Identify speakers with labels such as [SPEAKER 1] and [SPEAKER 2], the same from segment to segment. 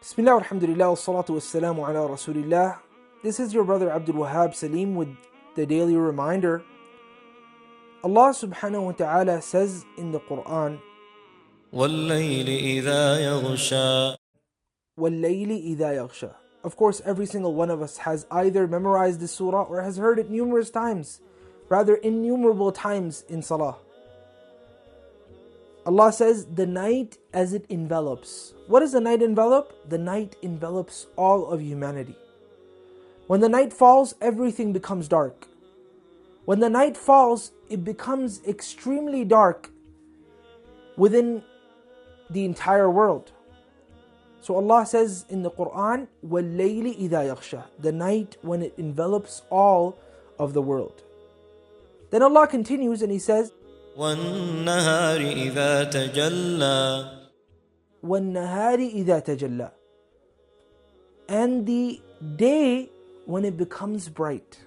[SPEAKER 1] Bismillah, alhamdulillah, wassalatu wassalamu ala rasulillah. This is your brother Abdul Wahab Saleem with the daily reminder. Allah subhanahu wa ta'ala says in the Quran,
[SPEAKER 2] وَاللَّيْلِ إِذَا يَغْشَى.
[SPEAKER 1] وَاللَّيْلِ إِذَا يَغْشَى. Of course, every single one of us has either memorized this surah or has heard it numerous times, rather innumerable times in Salaah. Allah says, the night as it envelops. What does the night envelop? The night envelops all of humanity. When the night falls, everything becomes dark. When the night falls, it becomes extremely dark within the entire world. So Allah says in the Quran, وَاللَّيْلِ إِذَا يَغْشَى. The night when it envelops all of the world. Then Allah continues and He says,
[SPEAKER 2] وَالنَّهَارِ إِذَا تَجَلَّى.
[SPEAKER 1] وَالنَّهَارِ إِذَا تَجَلَّى. And the day when it becomes bright.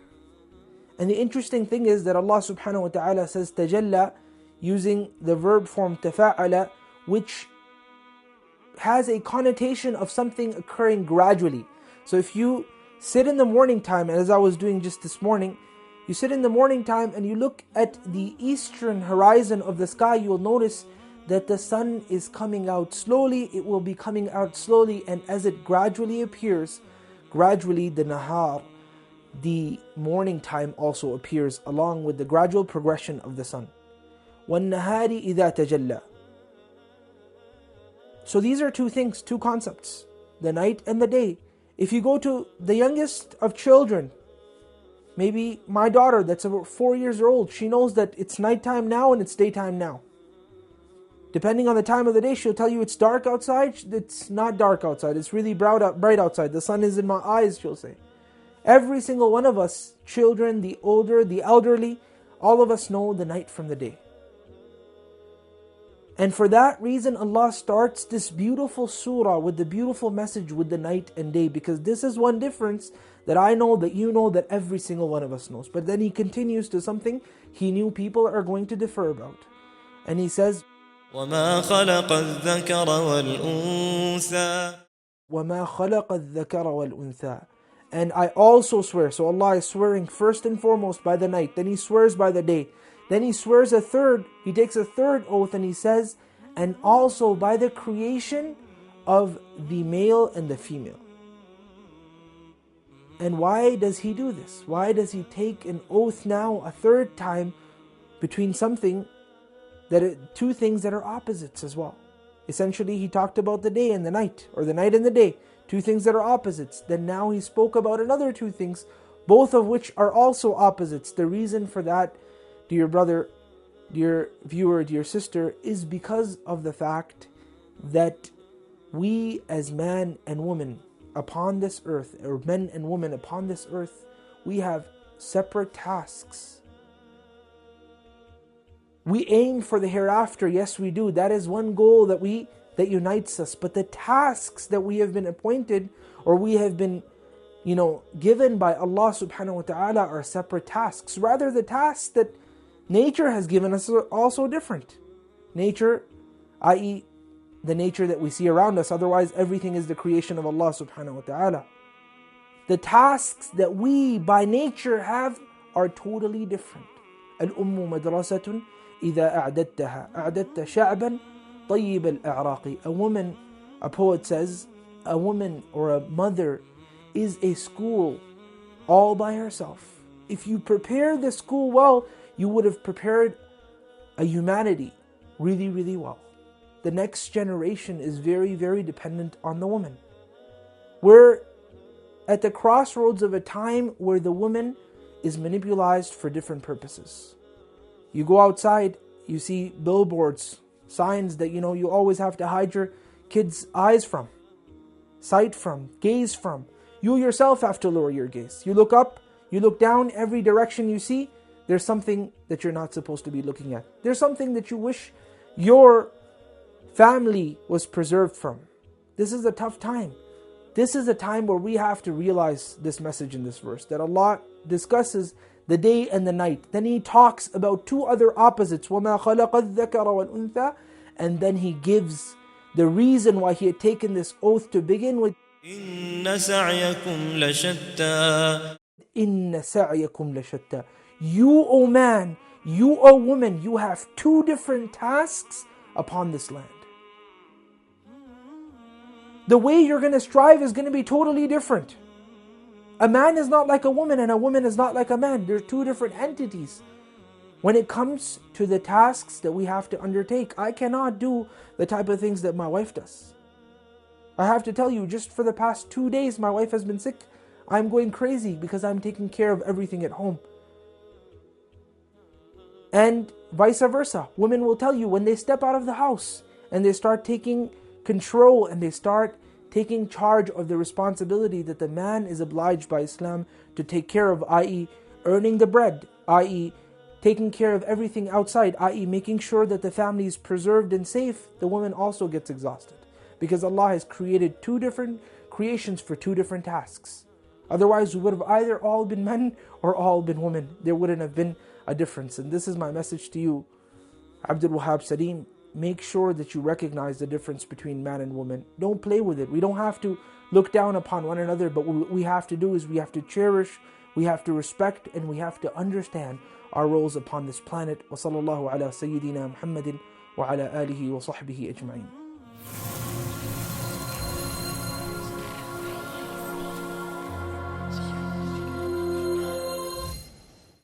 [SPEAKER 1] And the interesting thing is that Allah subhanahu wa ta'ala says tajalla using the verb form tafa'ala, which has a connotation of something occurring gradually. So if you sit in the morning time, as I was doing just this morning, you sit in the morning time and you look at the eastern horizon of the sky, you'll notice that the sun is coming out slowly. It will be coming out slowly, and as it gradually appears, gradually the nahar, the morning time, also appears along with the gradual progression of the sun. وَالنَّهَارِ إِذَا تَجَلَّى. So these are two things, two concepts, the night and the day. If you go to the youngest of children, maybe my daughter that's about 4 years old, she knows that it's nighttime now and it's daytime now. Depending on the time of the day, she'll tell you it's dark outside, it's not dark outside, it's really bright outside, the sun is in my eyes, she'll say. Every single one of us, children, the older, the elderly, all of us know the night from the day. And for that reason, Allah starts this beautiful surah with the beautiful message with the night and day, because this is one difference that I know, that you know, that every single one of us knows. But then He continues to something He knew people are going to differ about. And He says,
[SPEAKER 2] وَمَا خَلَقَ الذَّكَرَ وَالْأُنثَى.
[SPEAKER 1] وَمَا خَلَقَ الذَّكَرَ وَالْأُنثَى. And I also swear. So Allah is swearing first and foremost by the night. Then He swears by the day. Then He swears a third. He takes a third oath and He says, and also by the creation of the male and the female. And why does He do this? Why does He take an oath now a third time between something that two things that are opposites as well? Essentially, He talked about the day and the night, or the night and the day, two things that are opposites. Then now He spoke about another two things, both of which are also opposites. The reason for that, dear brother, dear viewer, dear sister, is because of the fact that we as man and woman upon this earth, or men and women upon this earth, we have separate tasks. We aim for the hereafter, yes we do. That is one goal that unites us. But the tasks that we have been appointed, or we have been given by Allah subhanahu wa ta'ala, are separate tasks. Rather, the tasks that nature has given us are also different. Nature, i.e. the nature that we see around us, otherwise everything is the creation of Allah subhanahu wa ta'ala. The tasks that we by nature have are totally different. الأم مدرسة إذا أعددتها أعددت شعبا طيب الأعراق. A woman, a poet says, a woman or a mother is a school all by herself. If you prepare the school well, you would have prepared a humanity really, really well. The next generation is very, very dependent on the woman. We're at the crossroads of a time where the woman is manipulated for different purposes. You go outside, you see billboards, signs that you always have to hide your kids' eyes from, sight from, gaze from. You yourself have to lower your gaze. You look up, you look down, every direction you see, there's something that you're not supposed to be looking at. There's something that you wish your family was preserved from. This is a tough time. This is a time where we have to realize this message in this verse, that Allah discusses the day and the night. Then He talks about two other opposites, وَمَا خَلَقَ الذَّكَرَ وَالْأُنثَى, and then He gives The reason why he had taken this oath to begin with,
[SPEAKER 2] إن سعيكم لشتى.
[SPEAKER 1] إن سعيكم لشتى. You, O man, you, O woman, you have two different tasks upon this land. The way you're going to strive is going to be totally different. A man is not like a woman, and a woman is not like a man. They're two different entities. When it comes to the tasks that we have to undertake, I cannot do the type of things that my wife does. I have to tell you, just for the past 2 days, my wife has been sick. I'm going crazy because I'm taking care of everything at home. And vice versa. Women will tell you, when they step out of the house and they start taking control and they start taking charge of the responsibility that the man is obliged by Islam to take care of, i.e. earning the bread, i.e. taking care of everything outside, i.e. making sure that the family is preserved and safe, the woman also gets exhausted. Because Allah has created two different creations for two different tasks. Otherwise, we would have either all been men or all been women. There wouldn't have been a difference. And this is my message to you, Abdul Wahab Saleem. Make sure that you recognize the difference between man and woman. Don't play with it. We don't have to look down upon one another, but what we have to do is we have to cherish, we have to respect, and we have to understand our roles upon this planet. Wa sallallahu ala Sayyidina Muhammadin wa ala alihi wa sahbihi ajma'in.